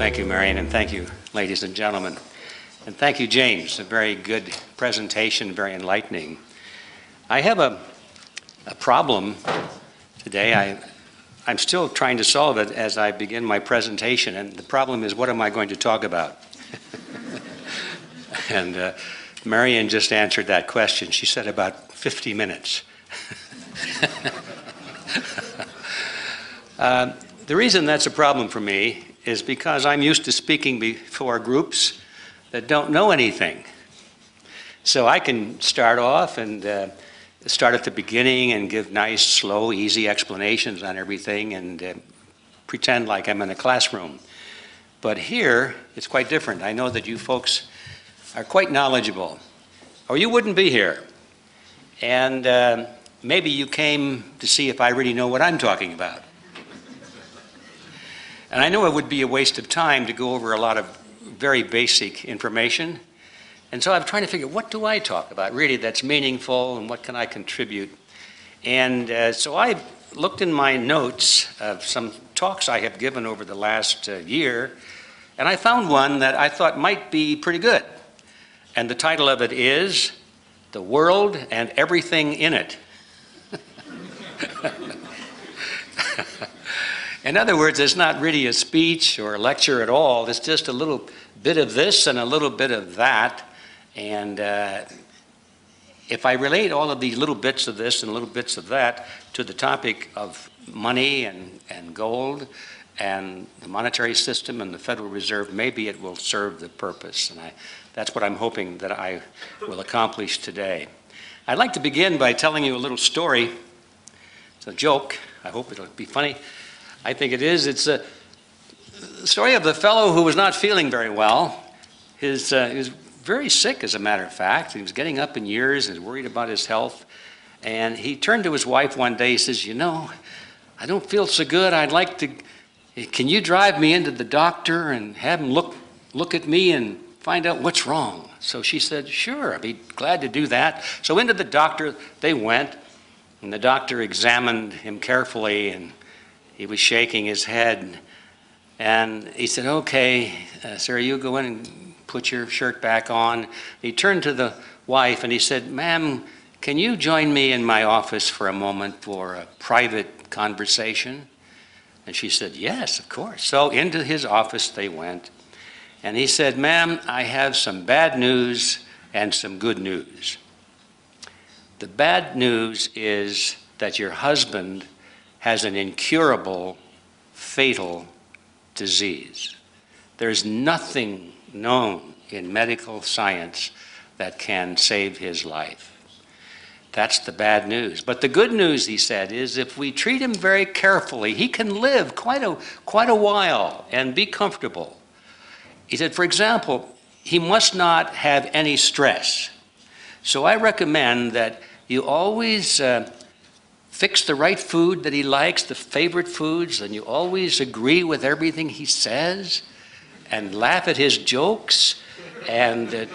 Thank you, Marion, and thank you, ladies and gentlemen. And thank you, James. A very good presentation, very enlightening. I have a problem today. I'm still trying to solve it as I begin my presentation, and the problem is, what am I going to talk about? And Marion just answered that question. She said about 50 minutes. The reason that's a problem for me is because I'm used to speaking before groups that don't know anything. So I can start off and start at the beginning and give nice, slow, easy explanations on everything and pretend like I'm in a classroom. But here, it's quite different. I know that you folks are quite knowledgeable, or you wouldn't be here. And maybe you came to see if I really know what I'm talking about. And I know it would be a waste of time to go over a lot of very basic information. And so I'm trying to figure, what do I talk about really that's meaningful, and what can I contribute? And so I looked in my notes of some talks I have given over the last year, and I found one that I thought might be pretty good. And the title of it is, "The World and Everything in It." In other words, it's not really a speech or a lecture at all. It's just a little bit of this and a little bit of that. And if I relate all of these little bits of this and little bits of that to the topic of money and gold and the monetary system and the Federal Reserve, maybe it will serve the purpose. And that's what I'm hoping that I will accomplish today. I'd like to begin by telling you a little story. It's a joke. I hope it'll be funny. I think it is. It's a story of the fellow who was not feeling very well. He was very sick, as a matter of fact. He was getting up in years and worried about his health. And he turned to his wife one day. He says, "You know, I don't feel so good. I'd like to, can you drive me into the doctor and have him look at me and find out what's wrong?" So she said, "Sure, I'd be glad to do that." So into the doctor they went, and the doctor examined him carefully, and he was shaking his head. And he said, "Okay, sir, you go in and put your shirt back on." He turned to the wife and he said, "Ma'am, can you join me in my office for a moment for a private conversation?" And she said, "Yes, of course." So into his office they went. And he said, "Ma'am, I have some bad news and some good news. The bad news is that your husband has an incurable, fatal disease. There's nothing known in medical science that can save his life. That's the bad news. But the good news," he said, "is if we treat him very carefully, he can live quite a while and be comfortable." He said, "For example, he must not have any stress. So I recommend that you always fix the right food that he likes, the favorite foods, and you always agree with everything he says and laugh at his jokes, and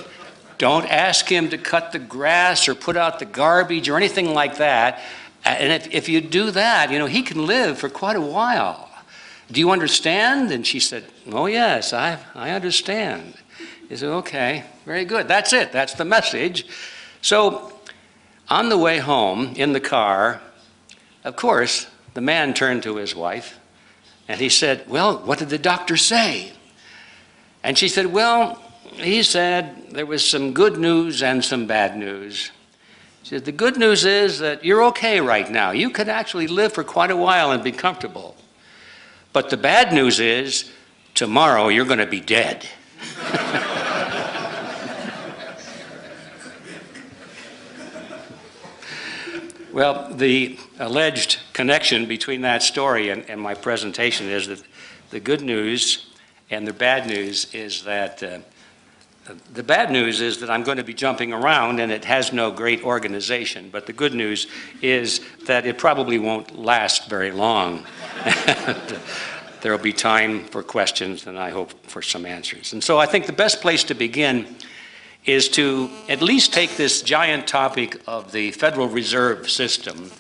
don't ask him to cut the grass or put out the garbage or anything like that. And if you do that, you know, he can live for quite a while. Do you understand?" And she said, "Oh yes, I understand." He said, "Okay, very good. That's it. That's the message." So on the way home in the car, of course, the man turned to his wife and he said, "Well, what did the doctor say?" And she said, "Well, he said there was some good news and some bad news." She said, "The good news is that you're okay right now. You could actually live for quite a while and be comfortable. But the bad news is tomorrow you're going to be dead." Well, the alleged connection between that story and my presentation is that the good news and the bad news is that the bad news is that I'm going to be jumping around and it has no great organization. But the good news is that it probably won't last very long. There will be time for questions and I hope for some answers. And so I think the best place to begin is to at least take this giant topic of the Federal Reserve System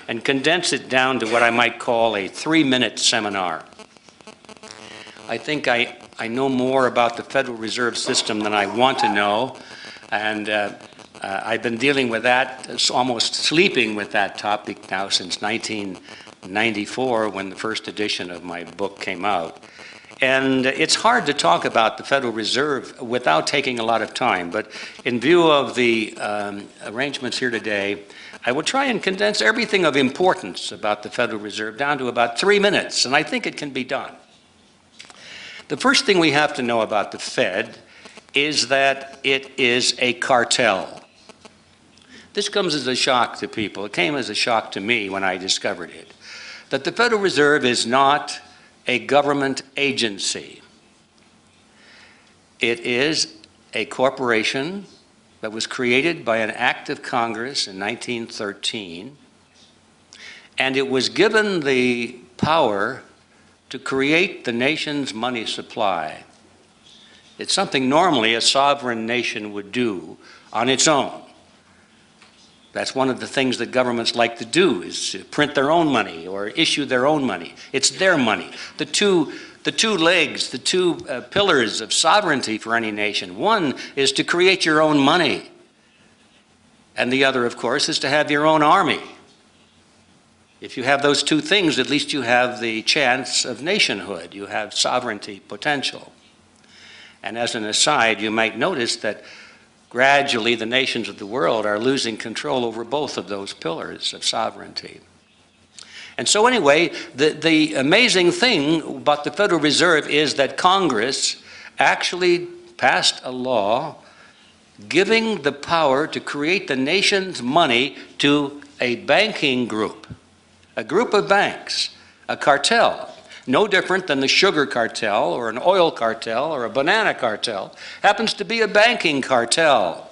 and condense it down to what I might call a 3-minute seminar. I think I I know more about the Federal Reserve System than I want to know, and I've been dealing with that, almost sleeping with that topic now since 1994, when the first edition of my book came out. And it's hard to talk about the Federal Reserve without taking a lot of time, but in view of the arrangements here today, I will try and condense everything of importance about the Federal Reserve down to about 3 minutes, and I think it can be done. The first thing we have to know about the Fed is that it is a cartel. This comes as a shock to people. It came as a shock to me when I discovered it, that the Federal Reserve is not a government agency. It is a corporation that was created by an act of Congress in 1913, and it was given the power to create the nation's money supply. It's something normally a sovereign nation would do on its own. That's one of the things that governments like to do, is to print their own money or issue their own money. It's their money. The two legs, the two pillars of sovereignty for any nation. One is to create your own money. And the other, of course, is to have your own army. If you have those two things, at least you have the chance of nationhood. You have sovereignty potential. And as an aside, you might notice that gradually the nations of the world are losing control over both of those pillars of sovereignty. And so anyway, the amazing thing about the Federal Reserve is that Congress actually passed a law giving the power to create the nation's money to a banking group, a group of banks, a cartel. No different than the sugar cartel or an oil cartel or a banana cartel, happens to be a banking cartel.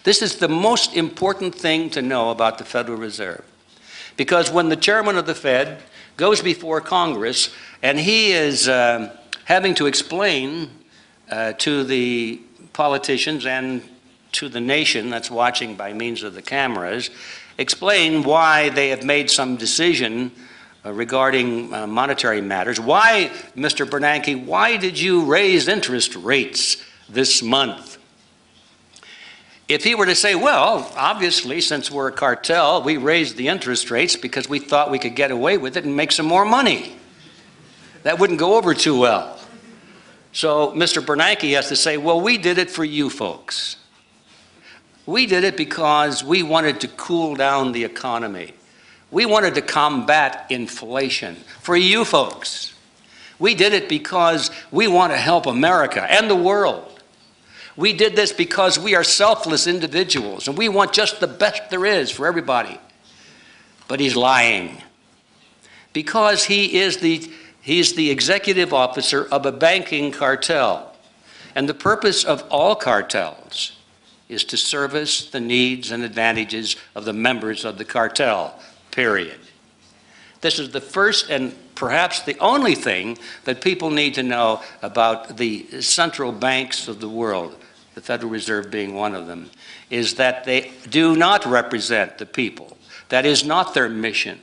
This is the most important thing to know about the Federal Reserve. Because when the chairman of the Fed goes before Congress and he is having to explain to the politicians and to the nation that's watching by means of the cameras, explain why they have made some decision regarding monetary matters. Why, Mr. Bernanke, why did you raise interest rates this month? If he were to say, well, obviously, since we're a cartel, we raised the interest rates because we thought we could get away with it and make some more money. That wouldn't go over too well. So Mr. Bernanke has to say, well, we did it for you folks. We did it because we wanted to cool down the economy. We wanted to combat inflation for you folks. We did it because we want to help America and the world. We did this because we are selfless individuals and we want just the best there is for everybody. But he's lying. Because he's the executive officer of a banking cartel. And the purpose of all cartels is to service the needs and advantages of the members of the cartel. Period. This is the first and perhaps the only thing that people need to know about the central banks of the world, the Federal Reserve being one of them, is that they do not represent the people. That is not their mission.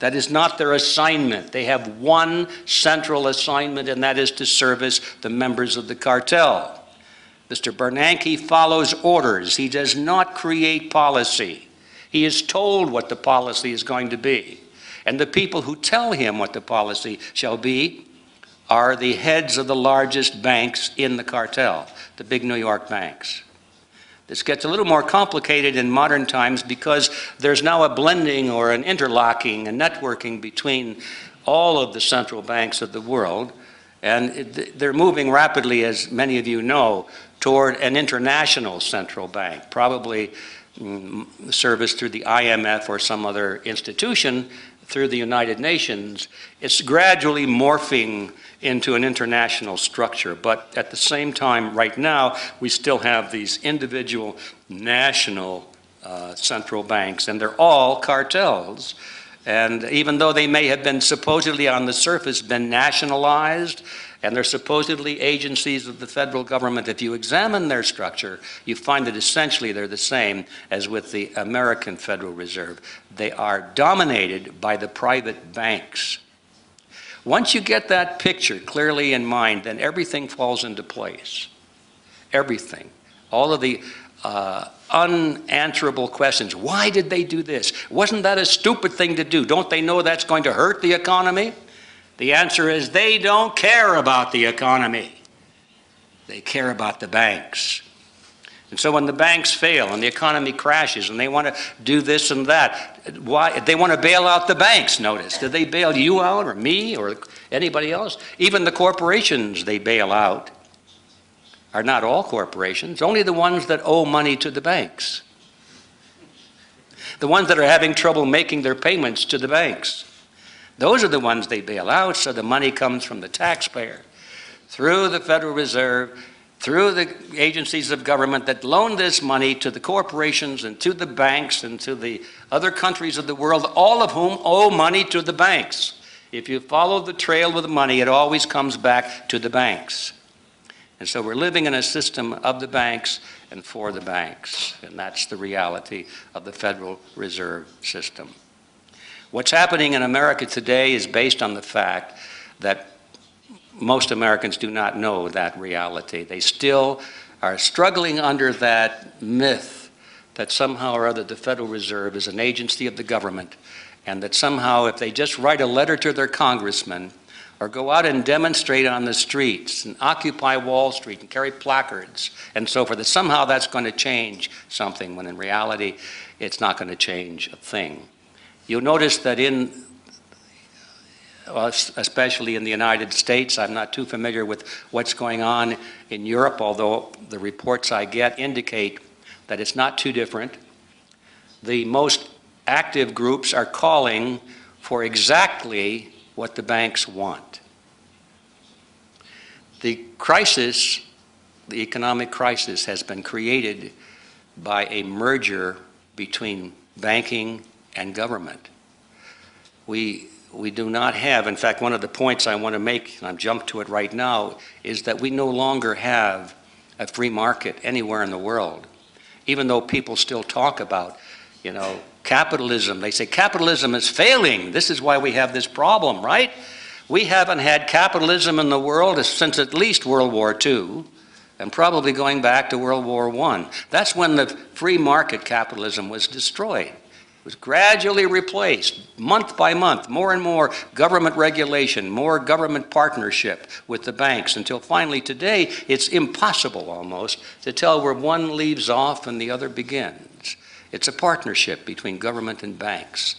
That is not their assignment. They have one central assignment, and that is to service the members of the cartel. Mr. Bernanke follows orders. He does not create policy. He is told what the policy is going to be. And the people who tell him what the policy shall be are the heads of the largest banks in the cartel, the big New York banks. This gets a little more complicated in modern times because there's now a blending or an interlocking, a networking between all of the central banks of the world. And they're moving rapidly, as many of you know, toward an international central bank, probably serviced through the IMF or some other institution through the United Nations. It's gradually morphing into an international structure, but at the same time, right now, we still have these individual national central banks, and they're all cartels. And even though they may have been supposedly on the surface been nationalized, and they're supposedly agencies of the federal government, if you examine their structure, you find that essentially they're the same as with the American Federal Reserve. They are dominated by the private banks. Once you get that picture clearly in mind, then everything falls into place. Everything. All of the unanswerable questions. Why did they do this? Wasn't that a stupid thing to do? Don't they know that's going to hurt the economy? The answer is they don't care about the economy. They care about the banks. And so when the banks fail and the economy crashes and they want to do this and that, why? They want to bail out the banks, notice. Did they bail you out or me or anybody else? Even the corporations they bail out are not all corporations, only the ones that owe money to the banks. The ones that are having trouble making their payments to the banks. Those are the ones they bail out, so the money comes from the taxpayer, through the Federal Reserve, through the agencies of government that loan this money to the corporations and to the banks and to the other countries of the world, all of whom owe money to the banks. If you follow the trail with the money, it always comes back to the banks. And so we're living in a system of the banks and for the banks, and that's the reality of the Federal Reserve System. What's happening in America today is based on the fact that most Americans do not know that reality. They still are struggling under that myth that somehow or other the Federal Reserve is an agency of the government, and that somehow if they just write a letter to their congressman or go out and demonstrate on the streets and occupy Wall Street and carry placards and so forth, that somehow that's going to change something, when in reality it's not going to change a thing. You'll notice that especially in the United States, I'm not too familiar with what's going on in Europe, although the reports I get indicate that it's not too different. The most active groups are calling for exactly what the banks want. The crisis, the economic crisis, has been created by a merger between banking and government. We do not have, in fact, one of the points I want to make, and I'll jump to it right now, is that we no longer have a free market anywhere in the world. Even though people still talk about, capitalism. They say capitalism is failing. This is why we have this problem, right? We haven't had capitalism in the world since at least World War II, and probably going back to World War I. That's when the free market capitalism was destroyed. Was gradually replaced, month by month, more and more government regulation, more government partnership with the banks, until finally today it's impossible almost to tell where one leaves off and the other begins. It's a partnership between government and banks.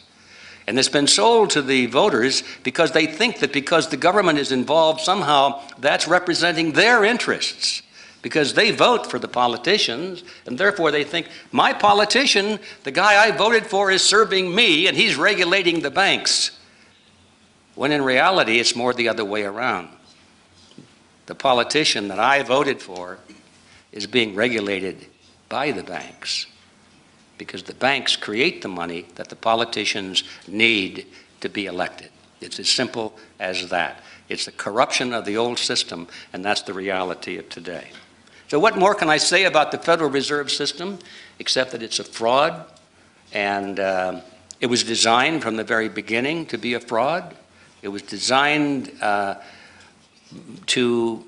And it's been sold to the voters because they think that because the government is involved, somehow that's representing their interests. Because they vote for the politicians, and therefore they think, my politician, the guy I voted for, is serving me, and he's regulating the banks. When in reality, it's more the other way around. The politician that I voted for is being regulated by the banks, because the banks create the money that the politicians need to be elected. It's as simple as that. It's the corruption of the old system, and that's the reality of today. So what more can I say about the Federal Reserve System, except that it's a fraud, and it was designed from the very beginning to be a fraud. It was designed to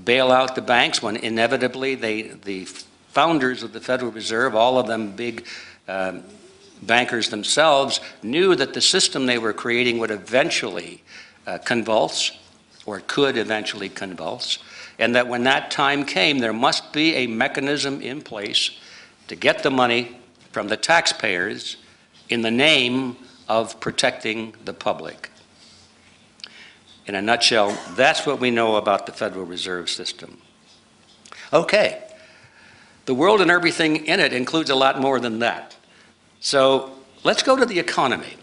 bail out the banks when inevitably the founders of the Federal Reserve, all of them big bankers themselves, knew that the system they were creating would eventually convulse, or could eventually convulse, and that when that time came, there must be a mechanism in place to get the money from the taxpayers in the name of protecting the public. In a nutshell, that's what we know about the Federal Reserve System. Okay, the world and everything in it includes a lot more than that. So let's go to the economy.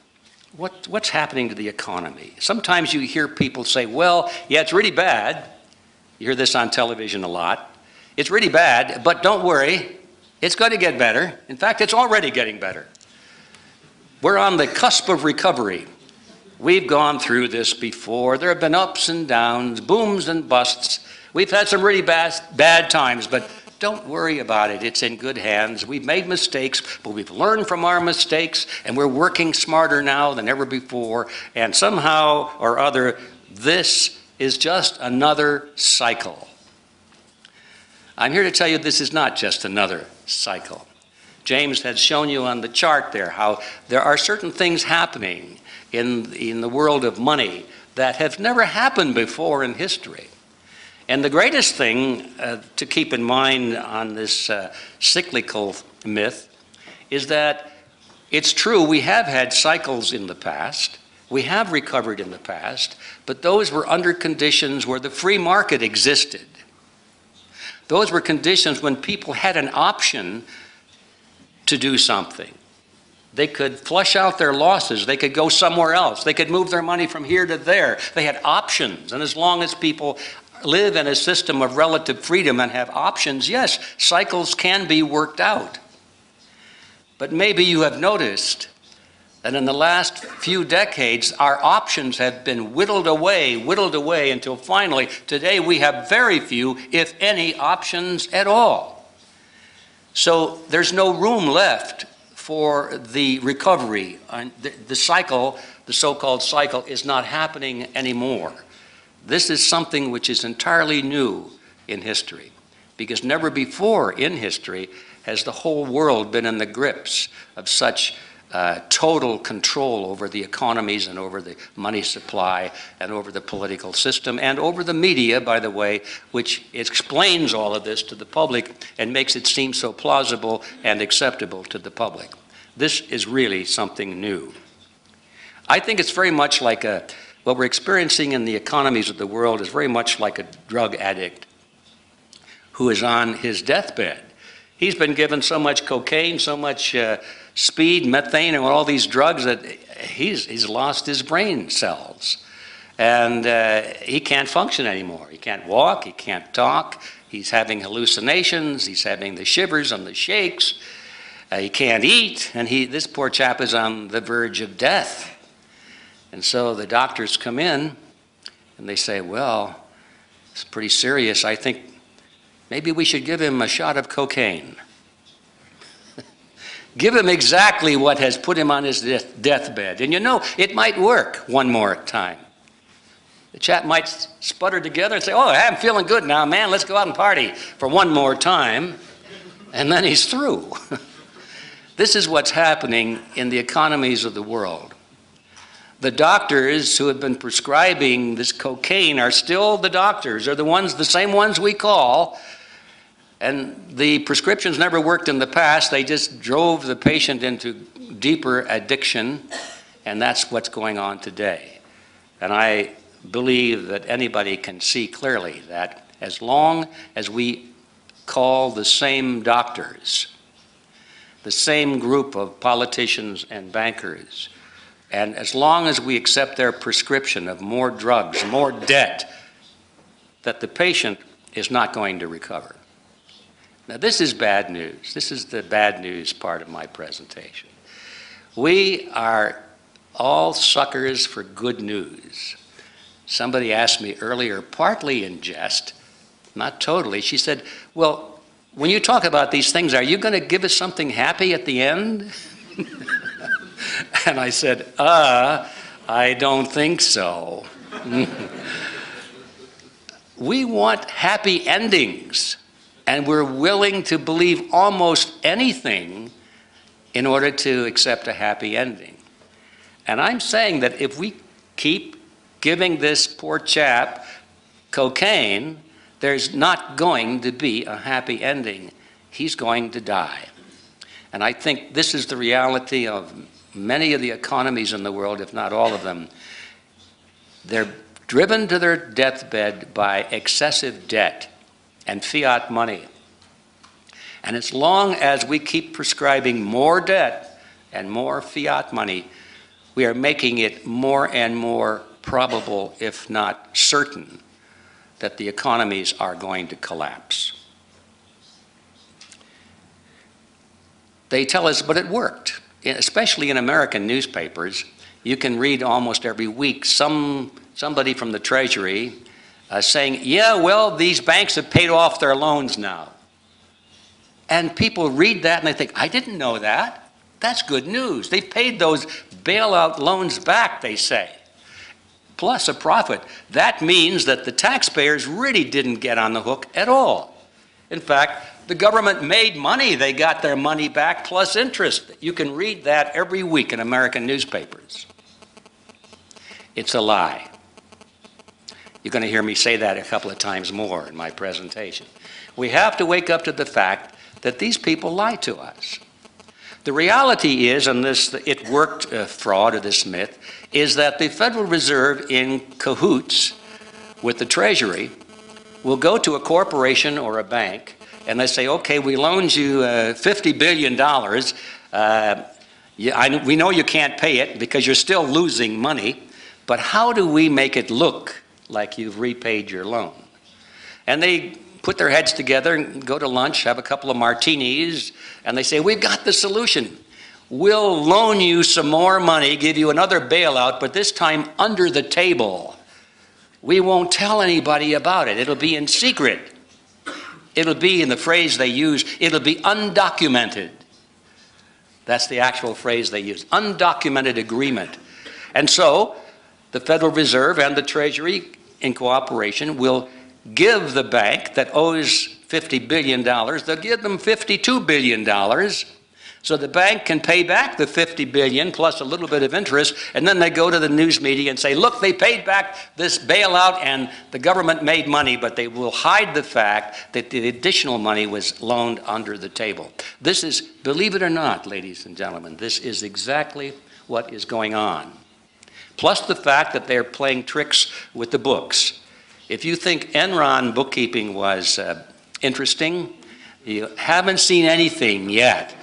What's happening to the economy? Sometimes you hear people say, well, yeah, it's really bad. You hear this on television a lot. It's really bad, but don't worry, it's going to get better. In fact, it's already getting better. We're on the cusp of recovery. We've gone through this before. There have been ups and downs, booms and busts. We've had some really bad times, but Don't worry about it. It's in good hands. We've made mistakes, but we've learned from our mistakes, and we're working smarter now than ever before. And somehow or other, this is just another cycle. I'm here to tell you this is not just another cycle. James had shown you on the chart there how there are certain things happening in the world of money that have never happened before in history. And the greatest thing to keep in mind on this cyclical myth is that it's true we have had cycles in the past, we have recovered in the past, but those were under conditions where the free market existed. Those were conditions when people had an option to do something. They could flush out their losses. They could go somewhere else. They could move their money from here to there. They had options. And as long as people live in a system of relative freedom and have options, yes, cycles can be worked out. But maybe you have noticed that in the last few decades, our options have been whittled away until finally, today we have very few, if any, options at all. So there's no room left for the recovery. The cycle, the so-called cycle, is not happening anymore. This is something which is entirely new in history, because never before in history has the whole world been in the grips of such total control over the economies and over the money supply and over the political system and over the media, by the way, which explains all of this to the public and makes it seem so plausible and acceptable to the public. This is really something new. I think it's very much like what we're experiencing in the economies of the world is very much like a drug addict who is on his deathbed. He's been given so much cocaine, so much speed, methane, and all these drugs that he's lost his brain cells. And he can't function anymore. He can't walk, he can't talk, he's having hallucinations, he's having the shivers and the shakes, he can't eat, and this poor chap is on the verge of death. And so the doctors come in and they say, well, it's pretty serious. I think maybe we should give him a shot of cocaine. Give him exactly what has put him on his deathbed. And you know, it might work one more time. The chap might sputter together and say, oh, I'm feeling good now, man. Let's go out and party for one more time. And then he's through. This is what's happening in the economies of the world. The doctors who have been prescribing this cocaine are still the doctors. They're the same ones we call. And the prescriptions never worked in the past. They just drove the patient into deeper addiction. And that's what's going on today. And I believe that anybody can see clearly that as long as we call the same doctors, the same group of politicians and bankers, and as long as we accept their prescription of more drugs, more debt, that the patient is not going to recover. Now, this is bad news. This is the bad news part of my presentation. We are all suckers for good news. Somebody asked me earlier, partly in jest, not totally, she said, well, when you talk about these things, are you going to give us something happy at the end? And I said, I don't think so. We want happy endings, and we're willing to believe almost anything in order to accept a happy ending. And I'm saying that if we keep giving this poor chap cocaine, there's not going to be a happy ending. He's going to die. And I think this is the reality of many of the economies in the world, if not all of them. They're driven to their deathbed by excessive debt and fiat money. And as long as we keep prescribing more debt and more fiat money, we are making it more and more probable, if not certain, that the economies are going to collapse. They tell us, but it worked. Especially in American newspapers, you can read almost every week somebody from the Treasury saying, yeah, well, these banks have paid off their loans now. And people read that and they think, I didn't know that. That's good news. They paid those bailout loans back, they say, plus a profit. That means that the taxpayers really didn't get on the hook at all. In fact, the government made money. They got their money back plus interest. You can read that every week in American newspapers. It's a lie. You're going to hear me say that a couple of times more in my presentation. We have to wake up to the fact that these people lie to us. The reality is, and this it worked fraud or this myth, is that the Federal Reserve in cahoots with the Treasury will go to a corporation or a bank and they say, okay, we loaned you $50 billion. We know you can't pay it because you're still losing money, but how do we make it look like you've repaid your loan? And they put their heads together and go to lunch, have a couple of martinis, and they say, we've got the solution. We'll loan you some more money, give you another bailout, but this time under the table. We won't tell anybody about it. It'll be in secret. It'll be, in the phrase they use, it'll be undocumented. That's the actual phrase they use, undocumented agreement. And so the Federal Reserve and the Treasury, in cooperation, will give the bank that owes $50 billion, they'll give them $52 billion, so the bank can pay back the $50 billion plus a little bit of interest, and then they go to the news media and say, look, they paid back this bailout and the government made money, but they will hide the fact that the additional money was loaned under the table. This is, believe it or not, ladies and gentlemen, this is exactly what is going on. Plus the fact that they're playing tricks with the books. If you think Enron bookkeeping was interesting, you haven't seen anything yet.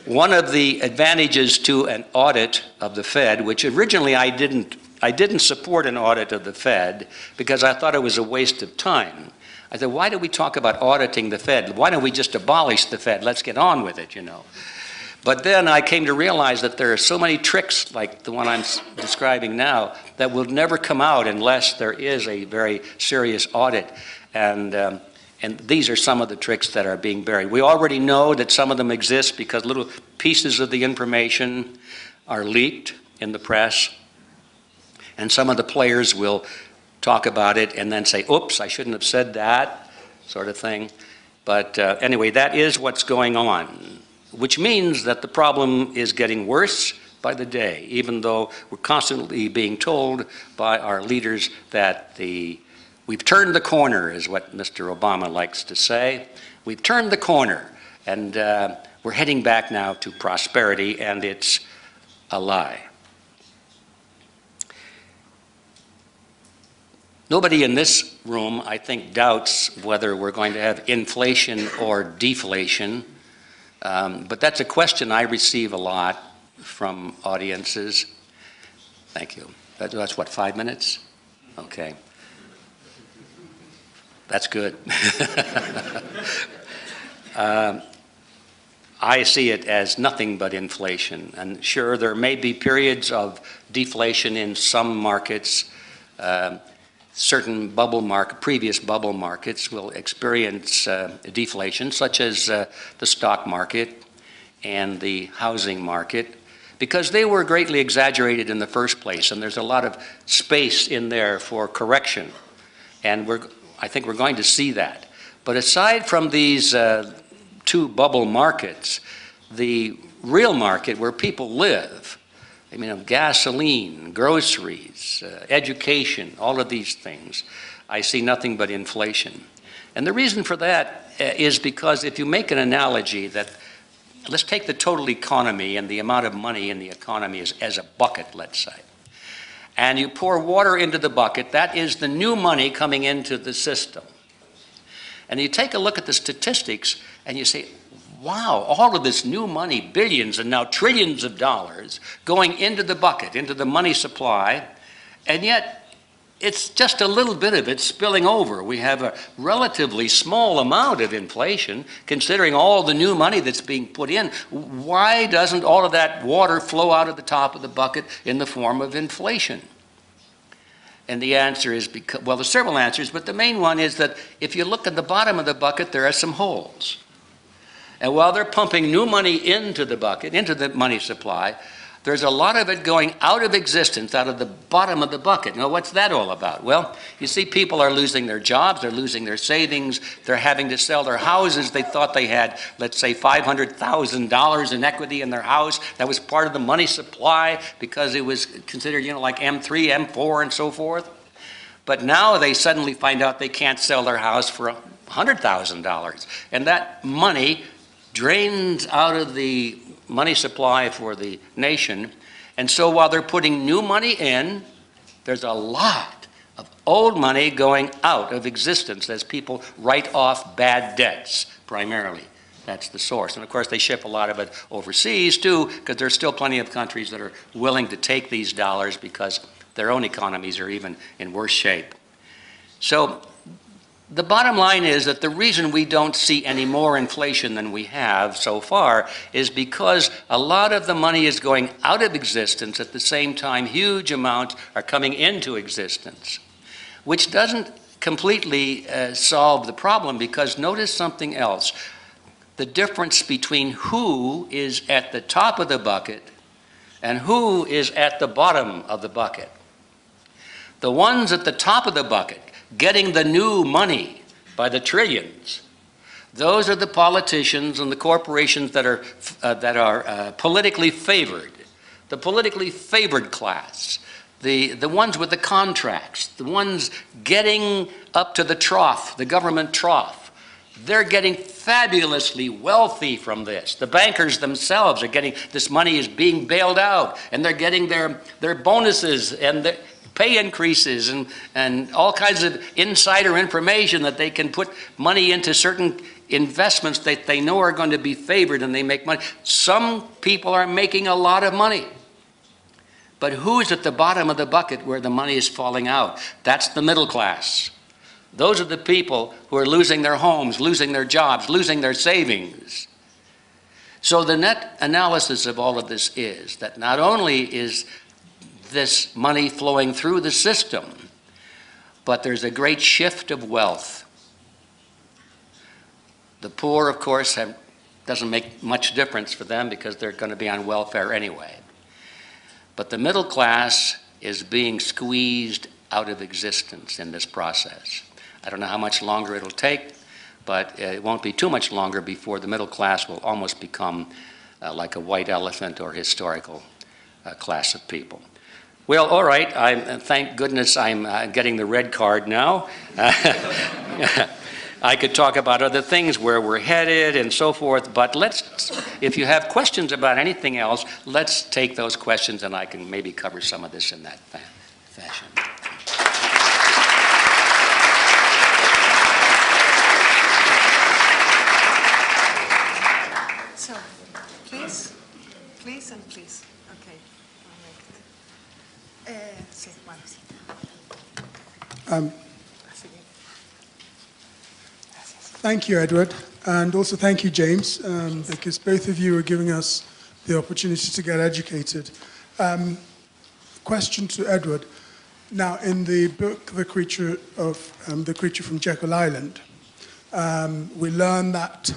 One of the advantages to an audit of the Fed, which originally I didn't support an audit of the Fed because I thought it was a waste of time. I said, why do we talk about auditing the Fed? Why don't we just abolish the Fed? Let's get on with it, you know. But then I came to realize that there are so many tricks like the one I'm describing now that will never come out unless there is a very serious audit. And these are some of the tricks that are being buried. We already know that some of them exist because little pieces of the information are leaked in the press. And some of the players will talk about it and then say, oops, I shouldn't have said that, sort of thing. But anyway, that is what's going on, which means that the problem is getting worse by the day, even though we're constantly being told by our leaders that we've turned the corner, is what Mr. Obama likes to say. We've turned the corner, and we're heading back now to prosperity, and it's a lie. Nobody in this room, I think, doubts whether we're going to have inflation or deflation. But that's a question I receive a lot from audiences. Thank you. That's what, 5 minutes? Okay. That's good. I see it as nothing but inflation. And sure, there may be periods of deflation in some markets. Certain previous bubble markets will experience deflation, such as the stock market and the housing market, because they were greatly exaggerated in the first place, and there's a lot of space in there for correction. And I think we're going to see that. But aside from these two bubble markets, the real market where people live, I mean, gasoline, groceries, education, all of these things, I see nothing but inflation. And the reason for that is because if you make an analogy that, let's take the total economy and the amount of money in the economy as a bucket, let's say, and you pour water into the bucket, that is the new money coming into the system. And you take a look at the statistics and you say, wow, all of this new money, billions and now trillions of dollars going into the bucket, into the money supply, and yet it's just a little bit of it spilling over. We have a relatively small amount of inflation considering all the new money that's being put in. Why doesn't all of that water flow out of the top of the bucket in the form of inflation? And the answer is because, well, there's several answers, but the main one is that if you look at the bottom of the bucket, there are some holes. And while they're pumping new money into the bucket, into the money supply, there's a lot of it going out of existence, out of the bottom of the bucket. Now, what's that all about? Well, you see people are losing their jobs, they're losing their savings, they're having to sell their houses. They thought they had, let's say, $500,000 in equity in their house. That was part of the money supply because it was considered, like M3, M4, and so forth. But now they suddenly find out they can't sell their house for $100,000. And that money drains out of the money supply for the nation. And so while they're putting new money in, there's a lot of old money going out of existence as people write off bad debts, primarily. That's the source. And of course, they ship a lot of it overseas, too, because there's still plenty of countries that are willing to take these dollars because their own economies are even in worse shape. So the bottom line is that the reason we don't see any more inflation than we have so far is because a lot of the money is going out of existence. At the same time, huge amounts are coming into existence, which doesn't completely solve the problem, because notice something else. The difference between who is at the top of the bucket and who is at the bottom of the bucket. The ones at the top of the bucket getting the new money by the trillions, those are the politicians and the corporations that are politically favored, the politically favored class, the ones with the contracts, the ones getting up to the trough, the government trough. They're getting fabulously wealthy from this. The bankers themselves are getting, this money is being bailed out, and they're getting their bonuses and their pay increases and all kinds of insider information that they can put money into certain investments that they know are going to be favored, and they make money. Some people are making a lot of money. But who's at the bottom of the bucket where the money is falling out? That's the middle class. Those are the people who are losing their homes, losing their jobs, losing their savings. So the net analysis of all of this is that not only is this money flowing through the system, but there's a great shift of wealth. The poor, of course, doesn't make much difference for them because they're going to be on welfare anyway. But the middle class is being squeezed out of existence in this process. I don't know how much longer it'll take, but it won't be too much longer before the middle class will almost become like a white elephant or historical class of people. Well, all right, thank goodness I'm getting the red card now. I could talk about other things, where we're headed and so forth, but if you have questions about anything else, let's take those questions, and I can maybe cover some of this in that fashion. So, please and please. Okay. Thank you, Edward, and also thank you, James, because both of you are giving us the opportunity to get educated. Question to Edward. Now, in the book, The Creature from Jekyll Island, we learn that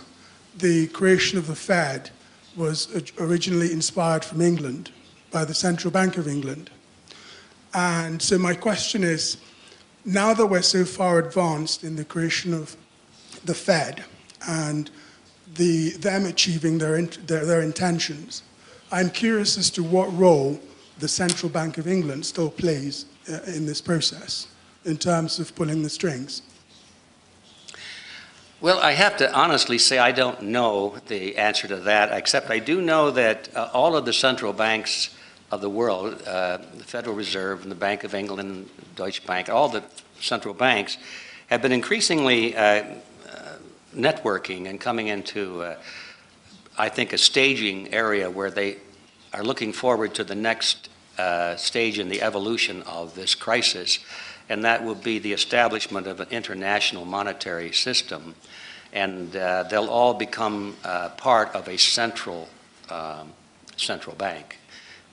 the creation of the Fed was originally inspired from England, by the Central Bank of England. And so my question is, now that we're so far advanced in the creation of the Fed and them achieving their intentions, I'm curious as to what role the Central Bank of England still plays in this process in terms of pulling the strings. Well, I have to honestly say I don't know the answer to that, except I do know that all of the central banks of the world, the Federal Reserve and the Bank of England, Deutsche Bank, all the central banks have been increasingly networking and coming into, I think, a staging area where they are looking forward to the next stage in the evolution of this crisis, and that will be the establishment of an international monetary system, and they'll all become part of a central bank.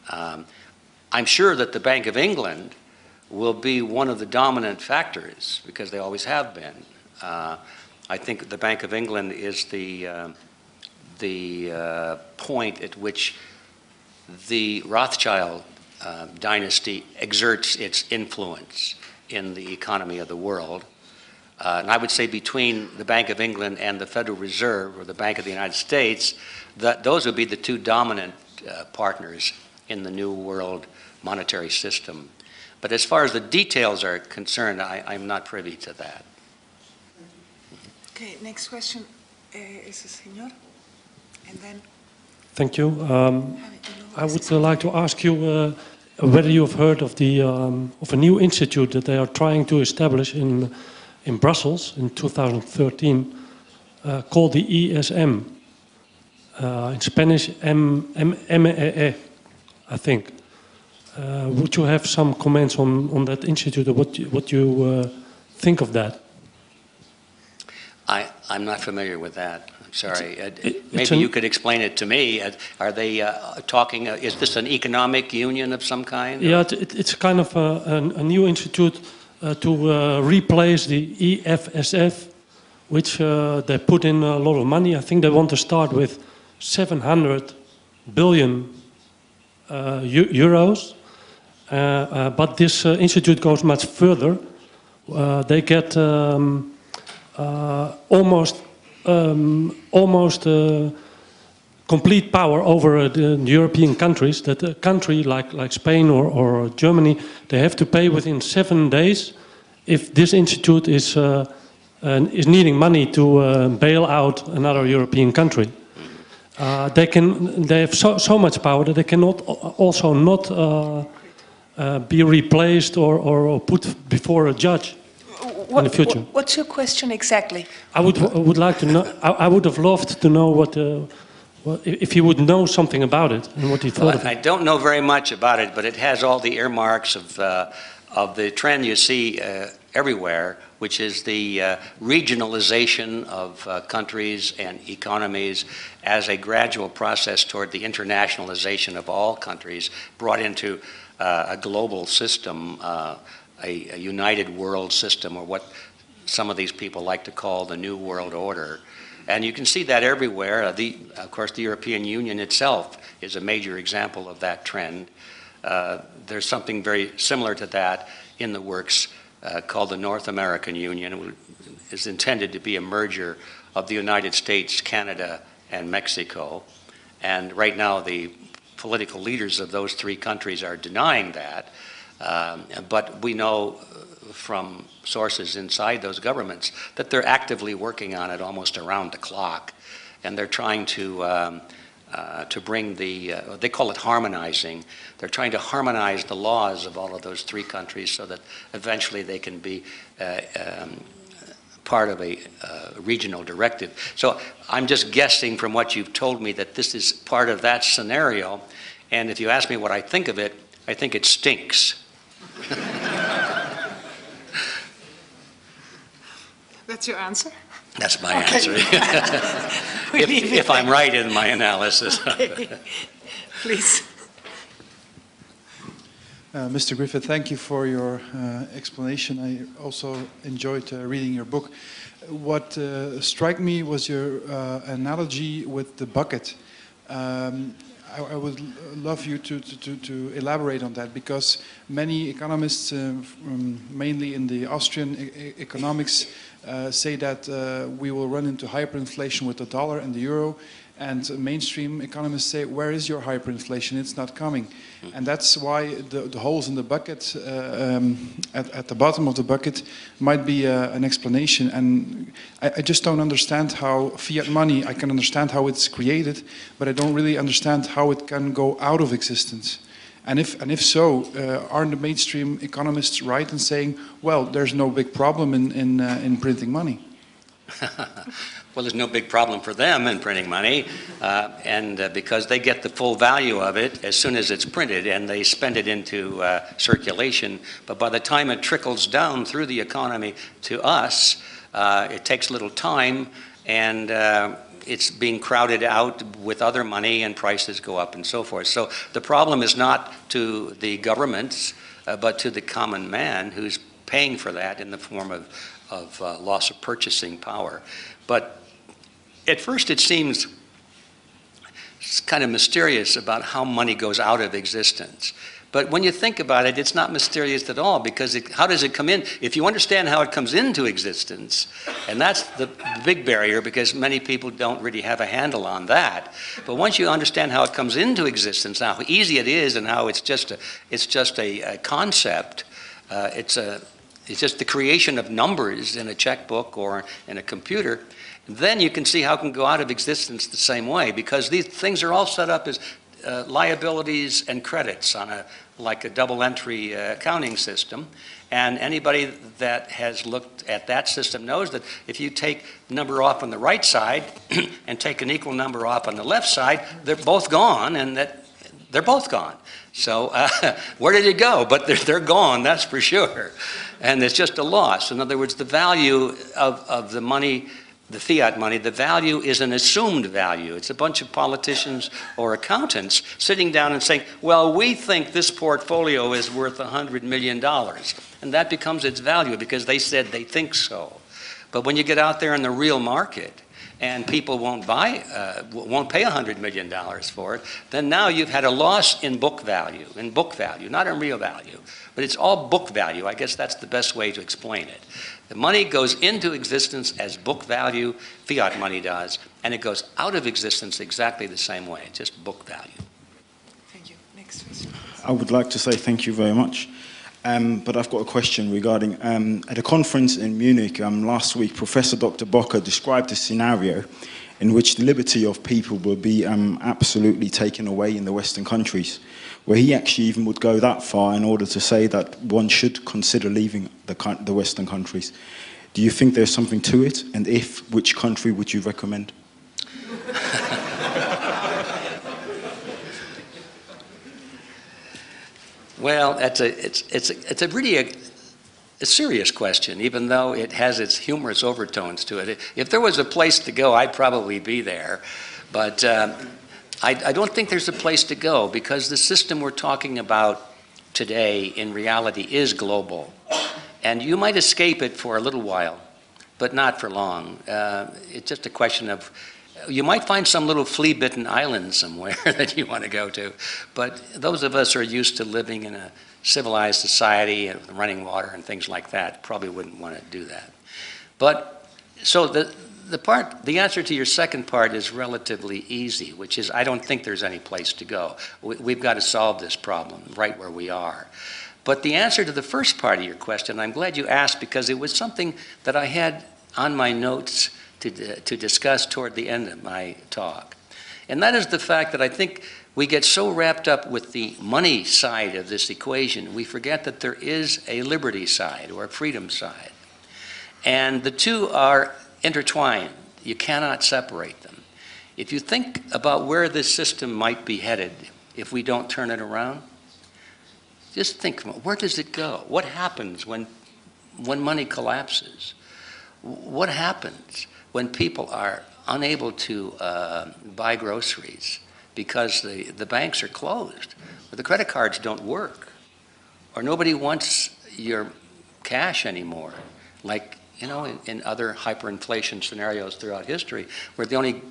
I'm sure that the Bank of England will be one of the dominant factors, because they always have been. I think the Bank of England is the point at which the Rothschild dynasty exerts its influence in the economy of the world. And I would say between the Bank of England and the Federal Reserve, or the Bank of the United States, that those would be the two dominant partners in the new world monetary system. But as far as the details are concerned, I'm not privy to that. Okay, next question is the señor, and then... Thank you. I would like to ask you whether you have heard of a new institute that they are trying to establish in Brussels in 2013, called the ESM. In Spanish, MME, I think. Would you have some comments on that institute, or what you think of that? I'm not familiar with that. I'm sorry. Maybe you could explain it to me. Are they talking, is this an economic union of some kind? Yeah, it's kind of a new institute to replace the EFSF, which they put in a lot of money. I think they want to start with 700 billion euros. But this institute goes much further. They get almost complete power over the European countries. That a country like Spain or Germany, they have to pay within 7 days if this institute is needing money to bail out another European country. They have so much power that they cannot also not be replaced or put before a judge in the future. What's your question exactly? I would like to know. I would have loved to know what if you would know something about it and what you thought of it. I don't know very much about it, but it has all the earmarks of the trend you see everywhere, which is the regionalization of countries and economies as a gradual process toward the internationalization of all countries, brought into a global system, a united world system, or what some of these people like to call the New World Order. And you can see that everywhere. Of course, the European Union itself is a major example of that trend. There's something very similar to that in the works called the North American Union. It is intended to be a merger of the United States, Canada, and Mexico. And right now, the political leaders of those three countries are denying that. But we know from sources inside those governments that they're actively working on it almost around the clock. And they're trying to bring they call it harmonizing. They're trying to harmonize the laws of all of those three countries so that eventually they can be part of a regional directive. So I'm just guessing from what you've told me that this is part of that scenario. And if you ask me what I think of it, I think it stinks. That's your answer? That's my answer. if I'm right in my analysis. Okay. Please. Mr. Griffin, thank you for your explanation. I also enjoyed reading your book. What struck me was your analogy with the bucket. I would love you to elaborate on that, because many economists, mainly in the Austrian economics, say that we will run into hyperinflation with the dollar and the euro, and mainstream economists say, where is your hyperinflation? It's not coming. And that's why the holes in the bucket, at the bottom of the bucket, might be an explanation. And I just don't understand how fiat money, I can understand how it's created, but I don't really understand how it can go out of existence. And if so, aren't the mainstream economists right in saying, well, there's no big problem in printing money? Well, there's no big problem for them in printing money, because they get the full value of it as soon as it's printed, and they spend it into circulation. But by the time it trickles down through the economy to us, it takes a little time, and it's being crowded out with other money and prices go up and so forth. So the problem is not to the governments, but to the common man who's paying for that in the form of loss of purchasing power. But at first it seems kind of mysterious about how money goes out of existence. But when you think about it, it's not mysterious at all, because how does it come in? If you understand how it comes into existence, and that's the big barrier, because many people don't really have a handle on that. But once you understand how it comes into existence, how easy it is, and how it's just a concept, it's just the creation of numbers in a checkbook or in a computer, then you can see how it can go out of existence the same way, because these things are all set up as liabilities and credits on like a double entry accounting system. And anybody that has looked at that system knows that if you take the number off on the right side and take an equal number off on the left side, they're both gone, and they're both gone. So where did it go? But they're gone, that's for sure. And it's just a loss. In other words, the value of the money, the fiat money, the value is an assumed value. It's a bunch of politicians or accountants sitting down and saying, well, we think this portfolio is worth $100 million. And that becomes its value because they said they think so. But when you get out there in the real market and people won't pay $100 million for it, then now you've had a loss in book value, not in real value. But it's all book value. I guess that's the best way to explain it. The money goes into existence as book value, fiat money does, and it goes out of existence exactly the same way, just book value. Thank you. Next question. I would like to say thank you very much. But I've got a question regarding, at a conference in Munich last week, Professor Dr. Bocker described a scenario in which the liberty of people will be absolutely taken away in the Western countries, where he actually even would go that far in order to say that one should consider leaving the Western countries. Do you think there's something to it? And if, which country would you recommend? Well, it's a really a serious question, even though it has its humorous overtones to it. If there was a place to go, I'd probably be there. But I don't think there's a place to go, because the system we're talking about today in reality is global. And you might escape it for a little while, but not for long. It's just a question of, you might find some little flea-bitten island somewhere that you want to go to. But those of us who are used to living in a civilized society and running water and things like that probably wouldn't want to do that. But so the answer to your second part is relatively easy, which is I don't think there's any place to go. We've got to solve this problem right where we are. But the answer to the first part of your question, I'm glad you asked, because it was something that I had on my notes to discuss toward the end of my talk. And that is the fact that I think we get so wrapped up with the money side of this equation, we forget that there is a liberty side or a freedom side. And the two are intertwined. You cannot separate them. If you think about where this system might be headed if we don't turn it around, just think, where does it go? What happens when money collapses? What happens when people are unable to buy groceries because the banks are closed, or the credit cards don't work, or nobody wants your cash anymore, like in other hyperinflation scenarios throughout history, where the only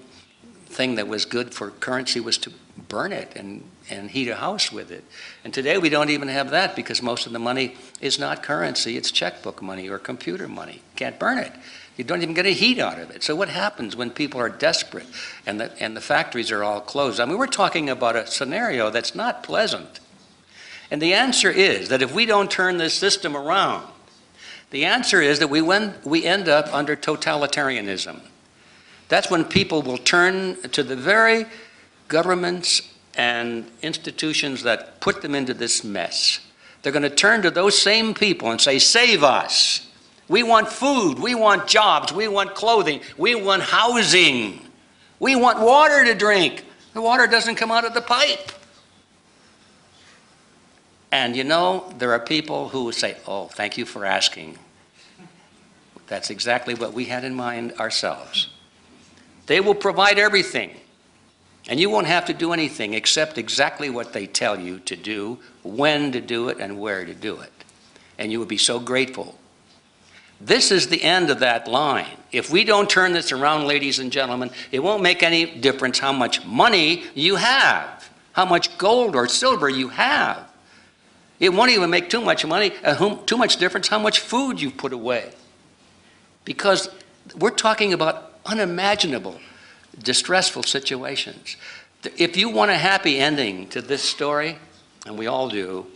thing that was good for currency was to burn it and heat a house with it. And today we don't even have that, because most of the money is not currency, it's checkbook money or computer money. Can't burn it. You don't even get a heat out of it. So what happens when people are desperate and the factories are all closed? I mean, we're talking about a scenario that's not pleasant. And the answer is that if we don't turn this system around, the answer is that we end up under totalitarianism. That's when people will turn to the very governments and institutions that put them into this mess. They're going to turn to those same people and say, save us. We want food, we want jobs, we want clothing, we want housing, we want water to drink. The water doesn't come out of the pipe. And there are people who will say, oh, thank you for asking. That's exactly what we had in mind ourselves. They will provide everything. And you won't have to do anything except exactly what they tell you to do, when to do it, and where to do it. And you will be so grateful. This is the end of that line. If we don't turn this around, ladies and gentlemen, it won't make any difference how much money you have, how much gold or silver you have. It won't even make too much difference how much food you put away. Because we're talking about unimaginable, distressful situations. If you want a happy ending to this story, and we all do,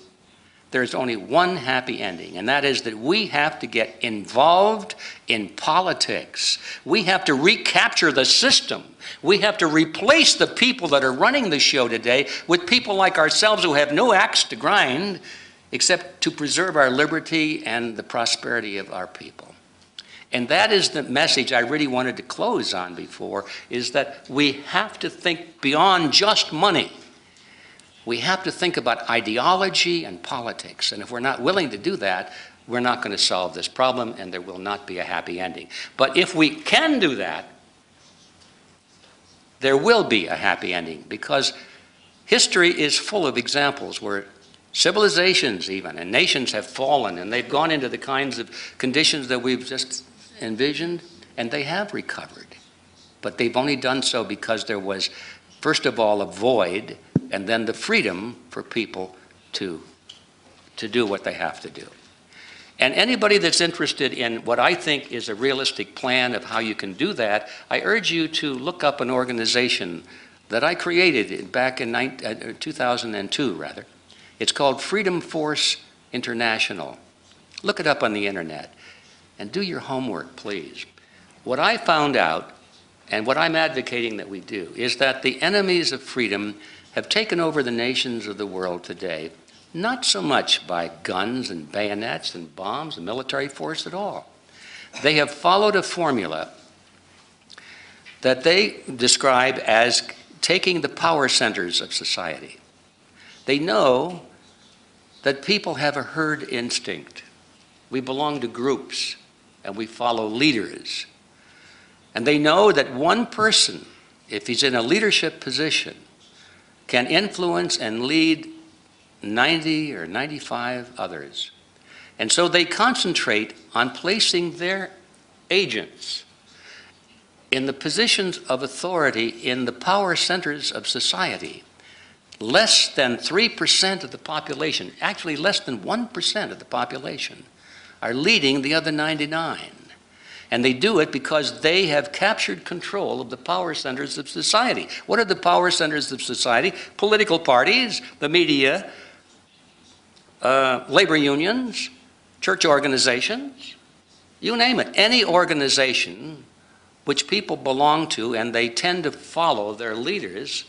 there's only one happy ending, and that is that we have to get involved in politics. We have to recapture the system. We have to replace the people that are running the show today with people like ourselves who have no axe to grind except to preserve our liberty and the prosperity of our people. And that is the message I really wanted to close on before, is that we have to think beyond just money. We have to think about ideology and politics. And if we're not willing to do that, we're not going to solve this problem, and there will not be a happy ending. But if we can do that, there will be a happy ending, because history is full of examples where civilizations even and nations have fallen, and they've gone into the kinds of conditions that we've just envisioned, and they have recovered. But they've only done so because there was, first of all, a void, and then the freedom for people to do what they have to do. And anybody that's interested in what I think is a realistic plan of how you can do that, I urge you to look up an organization that I created back in 2002, rather. It's called Freedom Force International. Look it up on the internet and do your homework, please. What I found out, and what I'm advocating that we do, is that the enemies of freedom have taken over the nations of the world today, not so much by guns and bayonets and bombs and military force at all. They have followed a formula that they describe as taking the power centers of society. They know that people have a herd instinct. We belong to groups, and we follow leaders. And they know that one person, if he's in a leadership position, can influence and lead 90 or 95 others. And so they concentrate on placing their agents in the positions of authority in the power centers of society. Less than 3% of the population, actually less than 1% of the population, are leading the other 99. And they do it because they have captured control of the power centers of society. What are the power centers of society? Political parties, the media, labor unions, church organizations, you name it. Any organization which people belong to and they tend to follow their leaders,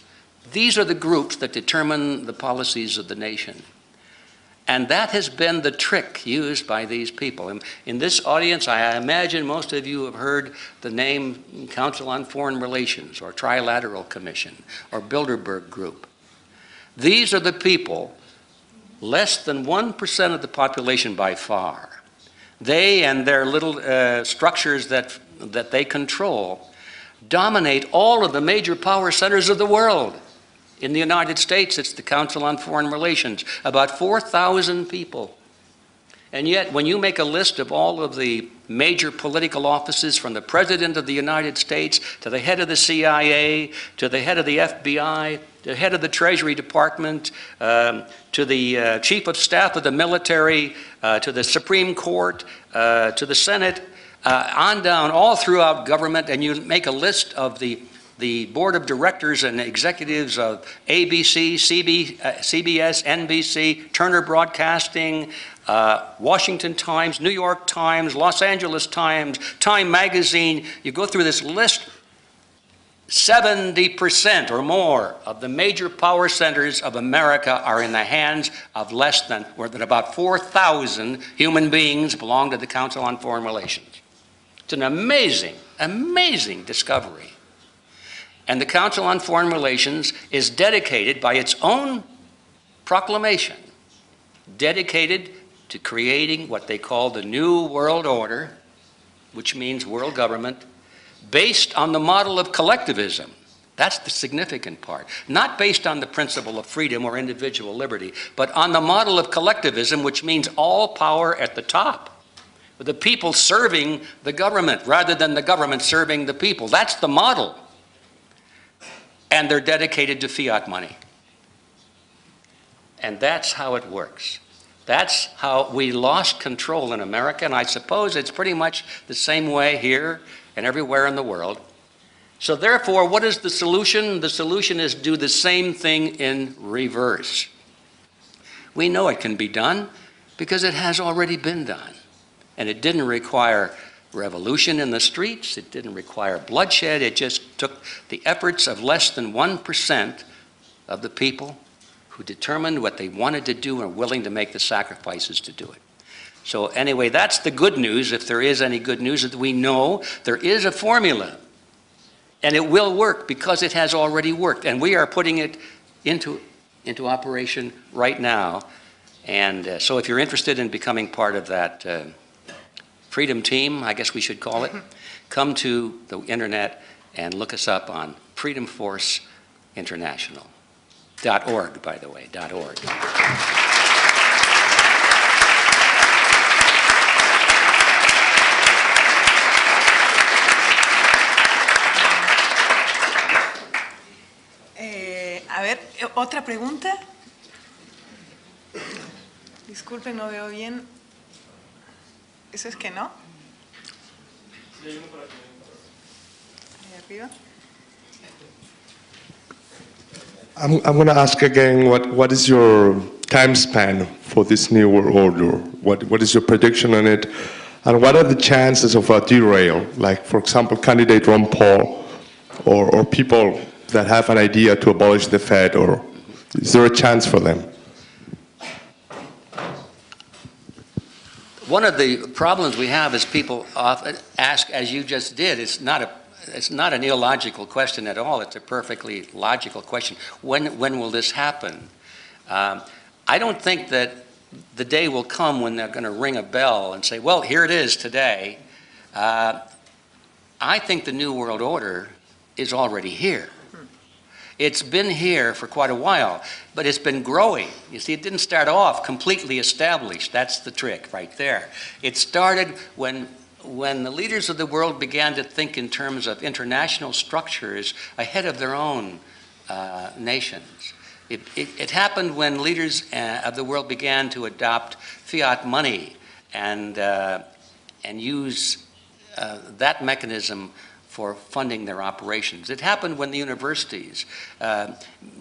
these are the groups that determine the policies of the nation. And that has been the trick used by these people. In this audience, I imagine most of you have heard the name Council on Foreign Relations or Trilateral Commission or Bilderberg Group. These are the people, less than 1% of the population by far. They and their little structures that they control dominate all of the major power centers of the world. In the United States, it's the Council on Foreign Relations, about 4,000 people. And yet, when you make a list of all of the major political offices, from the President of the United States to the head of the CIA, to the head of the FBI, to the head of the Treasury Department, to the Chief of Staff of the military, to the Supreme Court, to the Senate, on down, all throughout government, and you make a list of the board of directors and executives of ABC, CBS, NBC, Turner Broadcasting, Washington Times, New York Times, Los Angeles Times, Time Magazine. You go through this list, 70% or more of the major power centers of America are in the hands of less than, or that about 4,000 human beings belong to the Council on Foreign Relations. It's an amazing, amazing discovery. And the Council on Foreign Relations is dedicated by its own proclamation, dedicated to creating what they call the New World Order, which means world government, based on the model of collectivism. That's the significant part. Not based on the principle of freedom or individual liberty, but on the model of collectivism, which means all power at the top, with the people serving the government rather than the government serving the people. That's the model. And they're dedicated to fiat money. And that's how it works. That's how we lost control in America, and I suppose it's pretty much the same way here and everywhere in the world. So therefore, what is the solution? The solution is do the same thing in reverse. We know it can be done because it has already been done. And it didn't require revolution in the streets. It didn't require bloodshed. It just took the efforts of less than 1% of the people who determined what they wanted to do and were willing to make the sacrifices to do it. So anyway, that's the good news, if there is any good news, that we know there is a formula. And it will work because it has already worked. And we are putting it into operation right now. And so if you're interested in becoming part of that freedom team, I guess we should call it, come to the internet and look us up on Freedom Force International. .org, by the way, .org. A ver, ¿otra pregunta? Disculpen, no veo bien. ¿Eso es que no? Ahí arriba. I'm going to ask again, what is your time span for this new world order? What is your prediction on it? And what are the chances of a derail? Like, for example, candidate Ron Paul or people that have an idea to abolish the Fed, or is there a chance for them? One of the problems we have is people often ask, as you just did, it's not an illogical question at all. It's a perfectly logical question. When will this happen? I don't think that the day will come when they're going to ring a bell and say, well, here it is today. I think the New World Order is already here. It's been here for quite a while, but it's been growing. You see, it didn't start off completely established. That's the trick right there. It started when the leaders of the world began to think in terms of international structures ahead of their own nations. It happened when leaders of the world began to adopt fiat money and use that mechanism for funding their operations. It happened when the universities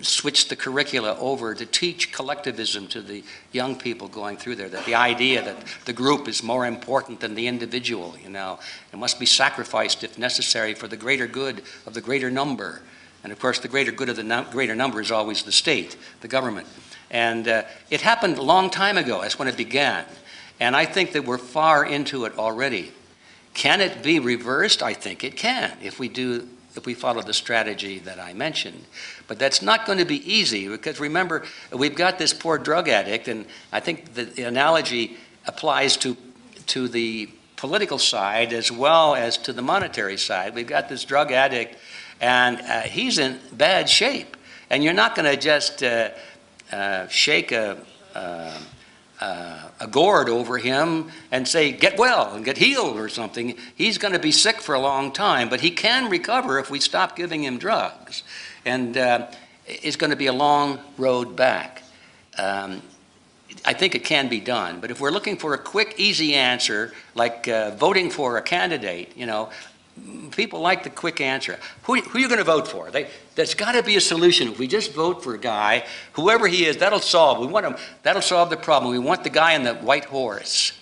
switched the curricula over to teach collectivism to the young people going through there, that the idea that the group is more important than the individual, you know, it must be sacrificed if necessary for the greater good of the greater number. And of course, the greater good of the greater number is always the state, the government. And it happened a long time ago. That's when it began. And I think that we're far into it already. Can it be reversed? I think it can if we follow the strategy that I mentioned. But that's not going to be easy because remember, we've got this poor drug addict, and I think the analogy applies to the political side as well as to the monetary side. We've got this drug addict, and he's in bad shape. And you're not going to just shake a gourd over him and say, get well and get healed or something. He's going to be sick for a long time, but he can recover if we stop giving him drugs. And it's going to be a long road back. I think it can be done, but if we're looking for a quick, easy answer, like voting for a candidate, you know, people like the quick answer. Who are you going to vote for? There's got to be a solution. If we just vote for a guy, whoever he is, that'll solve. We want him. That'll solve the problem. We want the guy on the white horse.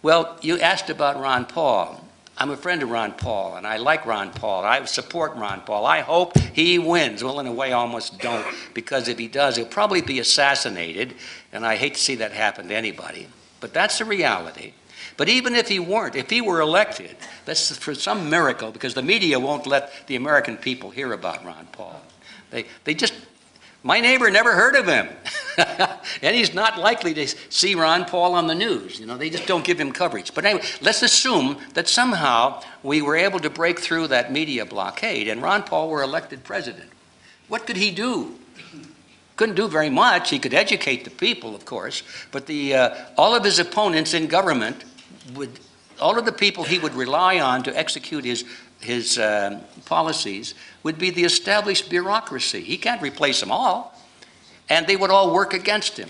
Well, you asked about Ron Paul. I'm a friend of Ron Paul, and I like Ron Paul. I support Ron Paul. I hope he wins. Well, in a way, I almost don't, because if he does, he'll probably be assassinated, and I hate to see that happen to anybody. But that's the reality. But even if he weren't, if he were elected, that's for some miracle, because the media won't let the American people hear about Ron Paul. They just, my neighbor never heard of him. And he's not likely to see Ron Paul on the news. You know, they just don't give him coverage. But anyway, let's assume that somehow we were able to break through that media blockade and Ron Paul were elected president. What could he do? Couldn't do very much. He could educate the people, of course, but all of his opponents in government all of the people he would rely on to execute his policies would be the established bureaucracy. He can't replace them all. And they would all work against him.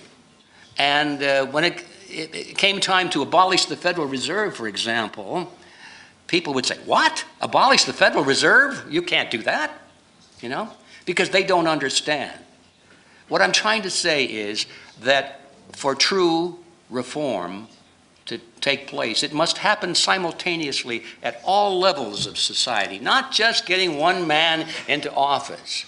And when it came time to abolish the Federal Reserve, for example, people would say, what? Abolish the Federal Reserve? You can't do that, you know, because they don't understand. What I'm trying to say is that for true reform to take place, it must happen simultaneously at all levels of society, not just getting one man into office.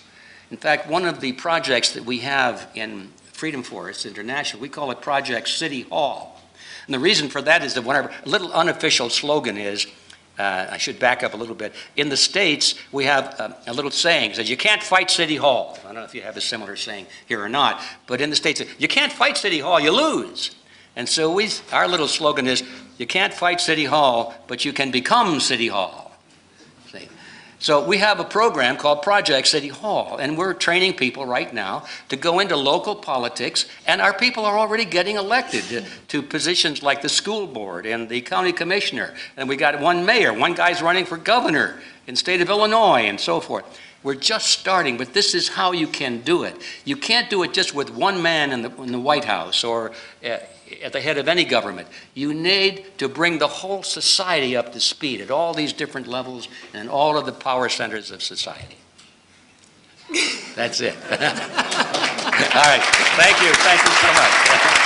In fact, one of the projects that we have in Freedom Forest International, we call it Project City Hall. And the reason for that is that our little unofficial slogan is, I should back up a little bit. In the States, we have a little saying that says, you can't fight City Hall. I don't know if you have a similar saying here or not, but in the States, you can't fight City Hall, you lose. And so our little slogan is, you can't fight City Hall, but you can become City Hall. See? So we have a program called Project City Hall, and we're training people right now to go into local politics, and our people are already getting elected to positions like the school board and the county commissioner. And we got one mayor, one guy's running for governor in the state of Illinois, and so forth. We're just starting, but this is how you can do it. You can't do it just with one man in the White House or at the head of any government. You need to bring the whole society up to speed at all these different levels and all of the power centers of society. That's it. All right. Thank you. Thank you so much.